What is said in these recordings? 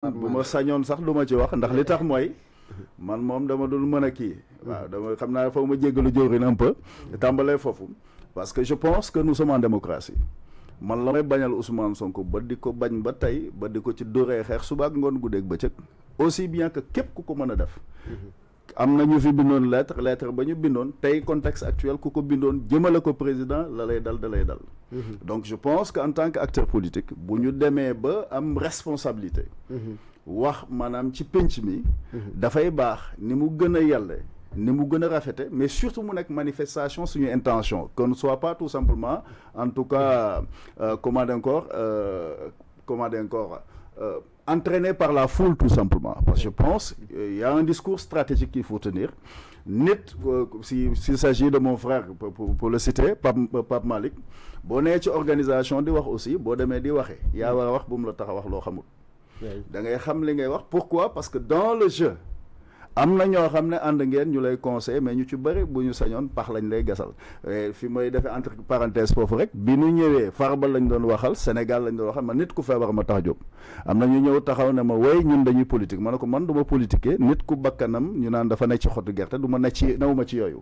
bu ma sañoon sax du ma ci wax ndax li tax mooy man moom dama dul mën a kii waaw dama xam naa foog ma jéggalu jëwrin un peu tàmbalee foofu parce que je pense que nous sommes en démocratie man la may bañal Ousmane Sonko ba di ko bañ ba tey ba di ko ci dóoree xeex suba ak ngoon guddeeg bëccëg aussi bien que képp ku ko mën a def am na ñu fi bindoon lettre ba ñu bindoon tey contexte actuel ku ko bindoon jëmale ko président la lay dal da lay dal donc je pense que en tant que acteur politique bu ñu demee ba am responsabilité wax maanaam ci pénc mi dafay baax ni mu gën a yelle ni mu gën a rafete mais surtout mu nekk manifestation suñu intention qu'on ne soit pas tout simplement en tout cas comment dire encore entraîné par la foule tout simplement parce que je pense il y a un discours stratégique qu'il faut tenir nit s'il s'agit de mon frère pour le citer Pape Malick boo nee ci organisation di wax aussi boo demee di waxee yaa war a wax bu mu la tax a wax loo xamul da ngay xam li ngay wax pourquoi parce que dans le jeu am na ñoo xam ne ànd ngeen ñu lay conseil mais ñu ci bëri bu ñu sañoon pax lañ lay gasal fi may defee entre parenthèse foofu rek bi ñu ñëwee Farba lañ doon waxal Sénégal lañ doon waxal man nit ku feebar ma tax jóg am na ñu ñëw taxaw ne ma way ñun dañuy politique ma ne ko man du ma politiquer nit ku bakkanam ñu naan dafa nekk ci xottu gerte du ma nekk ci nawuma ci yooyu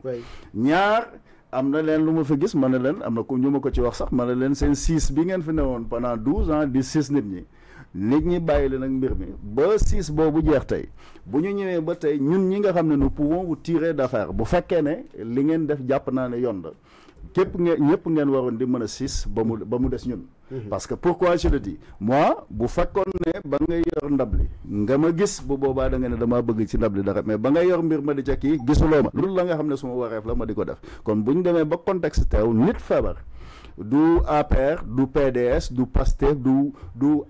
ñaar am na leen lu ma fi gis ma ne leen am na ko ñu ma ko ci wax sax ma ne leen seen 6 bi ngeen fi newoon pendant 12 ans di 6 nit ñi bàyyi leen ak mbir mi ba 6 boobu jeex tey bu ñu ñëwee ba tey ñun ñi nga xam ne nous pouvons vous tirer d'affaire bu fekkee ne li ngeen def jàpp naa ne yoon la képp ñëpp ngeen waroon di mën a 6 ba mu des ñun parce que pourquoi je le dis moi bu fekkoon ne ba ngay yor ndab li nga ma gis bu boobaa da nga ne damaa bëgg ci ndab li dara mais ba ngay yor mbir ma di ca kii gisuloo ma loolu la nga xam ne suma wareef la ma di ko def kon bu ñu demee ba contexte teew nit feebar du APR du PDS du PASTEF du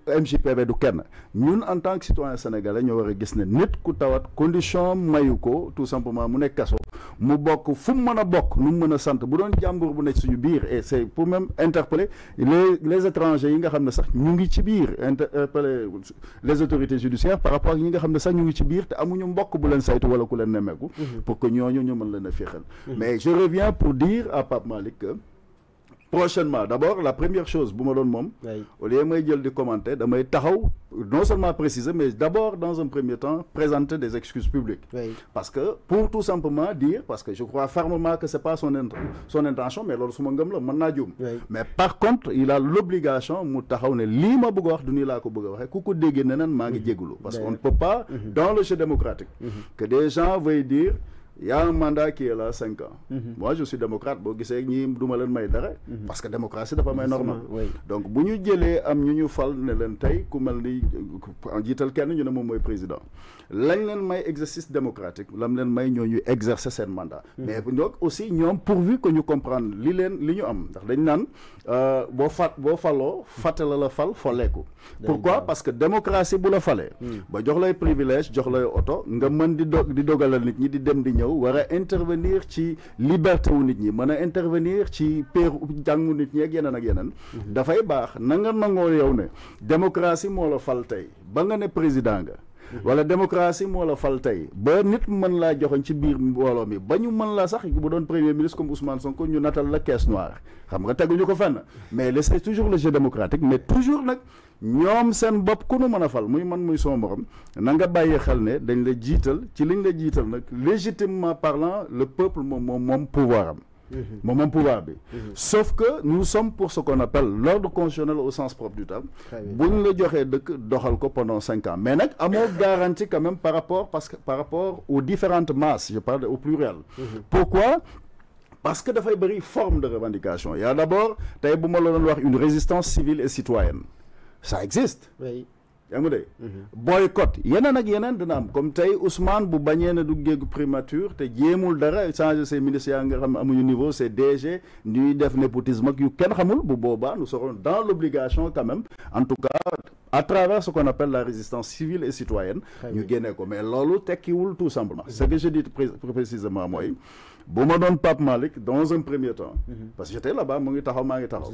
MJPB du kenn ñun en tant que citoyen sénégalais ñoo war a gis ne nit ku tawat condition mayu ko tout simplement mu nekk kaso mu bokk fu mu mën a bokk nu mu mën a sant bu doon jàmbur bu nekk suñu biir et c'est pour même interpeller les étrangers yi nga xam ne sax ñu ngi ci biir interpeller les autorités judiciaires par rapport ak ñi nga xam ne sax ñu ngi ci biir te amuñu mbokk bu leen saytu wala ku leen nemmeeku pour que ñooñu ñu mën leen a féexal mais je reviens pour dire à Pape Malick que prochainement d'abord la première chose bu ma doon moom au lieu may jël di commenter damay taxaw non seulement préciser mais d'abord dans un premier temps présenter des excuses publiques parce que pour tout simplement dire parce que je crois fermement que c'est pas son intention mais loolu su ma ngëm la mën naa juum mais par contre il a l'obligation mu taxaw ne lii ma bëgg a wax du nii laa ko bëgg a waxee ku ko déggee neneen maa ngi jégalu parce qu'on ne peut pas dans le jeu démocratique que des gens veuillent dire il y a un mandat qui est là 5 ans moi je suis démocrate boo gisee ñi duma leen may dara parce que démocratie dafa may normal donc bu ñu jëlee am ñu fal ne leen tey ku mel ni jiital kenn ñu ne moom mooy président lañ leen may exercice démocratique lam leen may ñoo ñuy exercer seen mandat mais donc aussi ñoom pourvu que ñu comprendre li ñu am ndax dañ naan boo faloo fàtte la fal folleeku pourquoi parce que démocratie bu la falee ba jox lay privilège jox lay oto nga mën di dogalal nit ñi di dem di ñëw war a intervenir ci liberté wu nit ñi mën a intervenir ci péeru jàngu nit ñi ak yeneen dafay baax na nga nangoo yow ne démocratie moo la fal tey ba nga ne président nga wala démocratie moo la fal tey ba nit mën laa joxoñ ci biir mbooloo mi ba ñu mën laa sax bu doon premier ministre comme Ousmane Sonko ñu natal la caisse noire xam nga teguñu ko fenn mais c'est toujours le jeu démocratique mais toujours nag ñoom seen bopp ku nu mën a fal muy man muy sama morom na nga bàyyi xel ne dañ la jiital ci liñ la jiital nag légitimement parlant le peuple moom pouvoir am moom pouvoir bi sauf que nous sommes pour ce qu'on appelle l'ordre constitutionnel au sens propre du terme buñ la joxee dëkk doxal ko pendant 5 ans mais nag amoo garantie quand même par rapport aux différentes masses je parle au pluriel pourquoi parce que dafay bëri forme de revendication il y a d'abord tey bu ma la doon wax une résistance civile et citoyenne ça existe yaa ngi dégg boycott yeneen ak yeneen dina am comme tey Ousmane bu bañee na du géegu primature te jéemul dara changer ses ministres yaa nga xam ne amuñu niveau c'est DG ñuy def népotisme ak yu kenn xamul bu boobaa nous serons dans l'obligation quand même en tout cas à travers ce qu'on appelle la résistance civile et citoyenne ñu génnee ko mais loolu tekkiwul tout simplement ce que je dis précisément mooy bu ma doon Pape Malick dans un premier temps parce que j'étais là-bas mu ngi taxaw maa ngi taxaw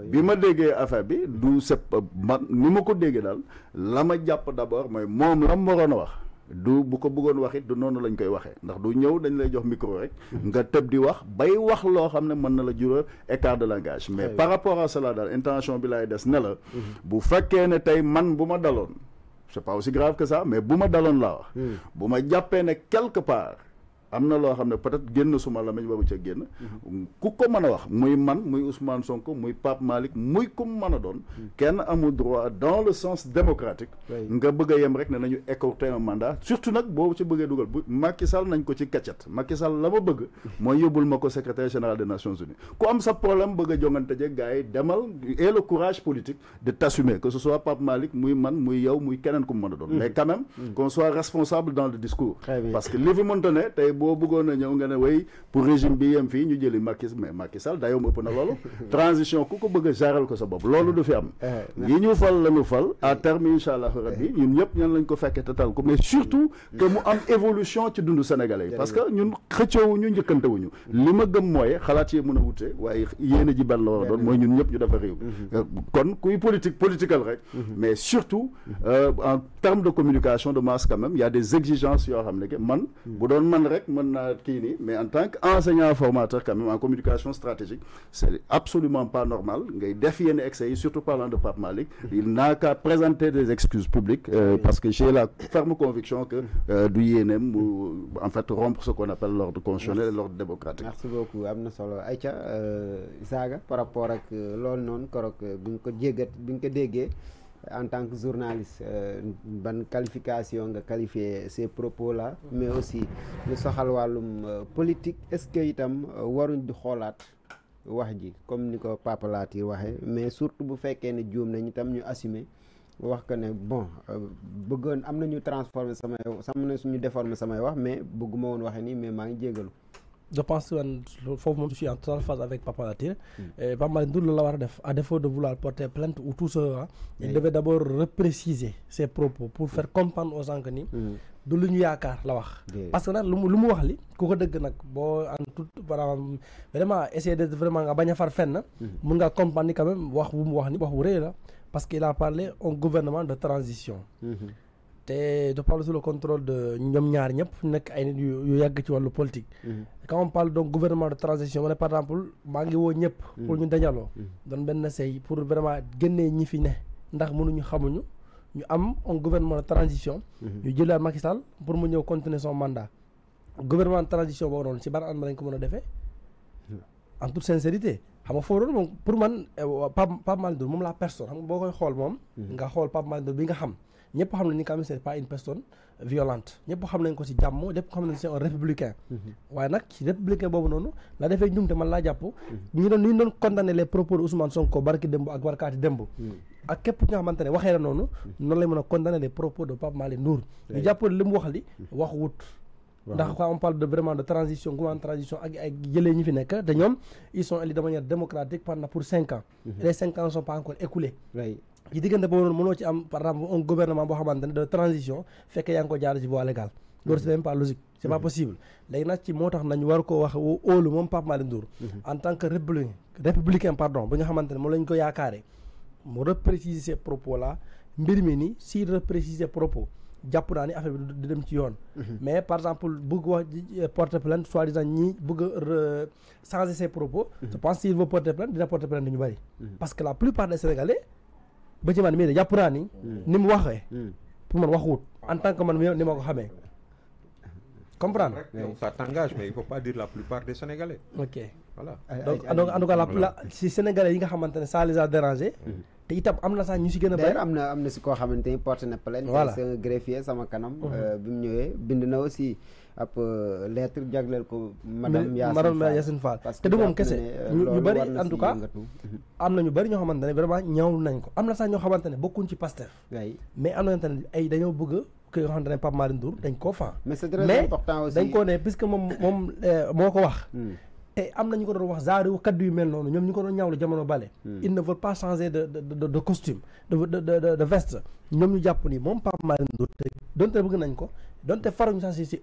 bi ma déggee affaire bi du c'est man ni ma ko déggee daal la ma jàpp d'abord mooy moom la mu waroon a wax du bu ko bëggoon wax it du noonu lañ koy waxee ndax du ñëw dañ lay jox micro rek nga tëb di wax bay wax loo xam ne mën na la jural écart de langage mais par rapport à cela daal intention bi laay des ne la bu fekkee ne tey man bu ma daloon c'est pas aussi grave que ça mais bu ma daloon laa wax bu ma jàppee ne quelque part am na loo xam ne peut-être génn suma la mañ waru ca génn ku ko mën a wax muy man muy Ousmane Sonko muy Pape Malick muy ku mu mën a doon kenn amul droit dans le sens démocratique nga bëgg a yem rek ne nañu écourter un mandat surtout nag boobu ci bëggee dugal bu Macky Sall nañ ko ci kaccat Macky Sall la ma bëgg mooy yóbbul ma ko secrétaire général des Nations Unies ku am sa problème bëgg a jongante jeg gars yi demal et le courage politique de t'assumer que ce soit Pape Malick muy man muy yow muy keneen ku mu mën a doon mais quand même qu'on soit responsable dans le discours parce que li fi mënta ne tey boo bëggoon a ñëw nga ne way pour régime bi yem fii ñu jëli Macky Sall dayoom ëpp na loolu transition ku ko bëgg a jaral ko sa bopp loolu du fi am yi ñu fal la ñu fal à terme incha allah rabbi ñun ñëpp ñan lañ ko fekkee te tal ko mais surtout que mu am évolution ci dundu sénégalais yi parce que ñun xëccoowuñu njëkkantewuñu li ma gëm mooy xalaat yi mën a wute waaye yéen ji benn la war a doon mooy ñun ñëpp ñu dafa réew kon kuy political rek mais surtout en termes de communication de masse quand même il y a des exigences yoo xam ne que man bu doon man rek mën naa kii nii mais en tant qu'enseignant formateur quand même en communication stratégique c'est absolument pas normal ngay def yenn excès yi surtout parlant de Pape Malick il n'a qu'à présenter des excuses publiques parce que j'ai la ferme conviction que du yéeneem mu en fait rompre ce qu'on appelle l'ordre constitutionnel et l'ordre démocratique. Merci beaucoup am na solo Aïcha Isaga par rapport ak loolu noonu korok bi nga ko déggee en tant que journaliste ban qualification nga qualifier ces propos là mais aussi lu soxal wàllum politique est-ce que itam waruñ di xoolaat wax ji comme ni ko Papa Latir waxee mais surtout bu fekkee ne juum nañ itam ñu assumer wax que ne bon bëggoon am na ñu transformer suñu déformer samay wax mais bëgguma woon waxee nii mais maa ngi jégalu. Je pense que faut je suis en totale phase avec Papa Latir. Pape Malick Ndour la war a def à défaut de vouloir porter plainte ou tout ça il devait d'abord repréciser ses propos pour faire comprendre aux gens que ni du lu ñu yaakaar la wax parce que nag lu mu wax li ku ko dëgg nag boo en tout vraiment essayer de vraiment nga bañ a far fenn mun nga comprendre ni quand même wax bu mu wax ni wax bu rëy la parce qu'il a parlé un gouvernement de transition te je parle sous le contrôle de ñoom ñaar ñëpp nekk ay nit yu yàgg ci wàllu politique quand on parle donc gouvernement de transition ma ne par exemple maa ngi woo ñëpp pour ñu dajaloo doon benn say pour vraiment génnee ñi fi ne ndax mënuñu xamuñu ñu am un gouvernement de transition ñu jëlaat Macky Sall pour mu ñëw continuer son mandat gouvernement de transition boobu noonu ci ban an ma lañ ko mën a defee en toute sincérité xam nga foofu noonu moom pour man Pape Malick Ndour moom la personne xam nga boo koy xool moom nga xool Pape Malick Ndour bi nga xam ñëpp xam nañ ni quand même c'est pas une personne violente ñëpp xam nañ ko ci jàmm ñëpp xam nañ c'est un républicain waaye nag ci républicain boobu noonu la defee njumte man laa jàpp ñu doon condamner les propos de Ousmane Sonko barki démb ak barkaati démb ak képp nga xamante ne waxee na noonu lay mën a condamner les propos de Pape Malick Ndour ñu jàpp li mu wax li wax wut ndax quand on parle de vraiment de transition gouvernement de transition ak ay jëlee ñi fi nekk te ñoom ils sont élus de manière démocratique pendant pour 5 ans les 5 ans ne sont pas encore écoulés ci diggante boobu noonu mënoo ci am par exemple un gouvernement boo xamante ne de transition fekk yaa ngi ko jaar ci voie légale loolu c'est même pas logique c'est pas possible léegi nag ci moo tax nañu war koo wax óolu moom Pape Malick Ndour en tant que républicain pardon bi nga xamante ne moom lañ ko yaakaare mu repréciser ces propos là mbir mi ni si repréciser propos jàpp naa ni affaire bi di dem ci yoon mais par exemple bëgg wax porter plainte soi-disant ñi bëgg a changer ses propos je pense s'il veut porter plainte dina porter plainte ñu bëri parce que la plupart des Sénégalais ba ci man mii de jàpp naa ni ni mu waxee pour man waxuwut en tant que man ni ma ko xamee comprendre ça t'engage mais il faut pas dire la plupart des Sénégalais ok voilà donc en tout cas la si Sénégalais yi nga xamante ne ça les a dérangé te itam am na sax ñu si gën a bëri am na si koo xamante ni porté na plainte c'est un greffier sama kanam bi mu ñëwee bind na aussi ab lettre jagleel ko madame Yacine Fall te du moom kese ñu bëri en tout cas am na ñu bëri ñoo xamante ne vraiment ñaaw nañ ko am na sax ñoo xamante ne bokkuñ ci Pastef mais am na ne ay dañoo bëgg que yoo xamante ne Pape Malick Ndour dañ koo fan mais c'est très important aussi dañ koo ne puisque moom moo ko wax te am na ñu ko doon wax genre kaddu yu mel noonu ñoom ñu ko doon ñaawlu jamono bale ils ne veulent pas changer de costume de veste ñoom ñu jàpp ni moom Pape Malick Ndour te donte bëgg nañ ko donte faruñu sax si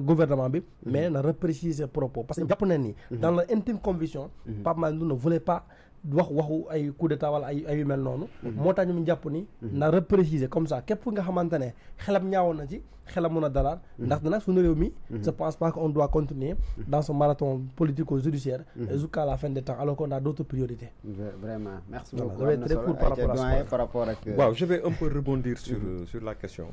gouvernement bi mais na repréciser propos parce que jàpp nañ ni dans leur intime conviction Pape Malick Ndour ne voulait pas wax waxu ay coup d'état wala ay yu mel noonu moo tax ñu jàpp ni na repréciser comme ça képp nga xamante ne xelam ñaawoon na ci xelam mën a dalaat ndax nag suñu réew mi je pense pas qu'on doit continuer dans ce marathon politico-judiciaire jusqu'à la fin des temps alors qu'on a d'autres priorités. Vraiment merci Voilà, beaucoup. ça va être très court par rapport à ça. par rapport ak Waaw, je vais un peu rebondir sur la question.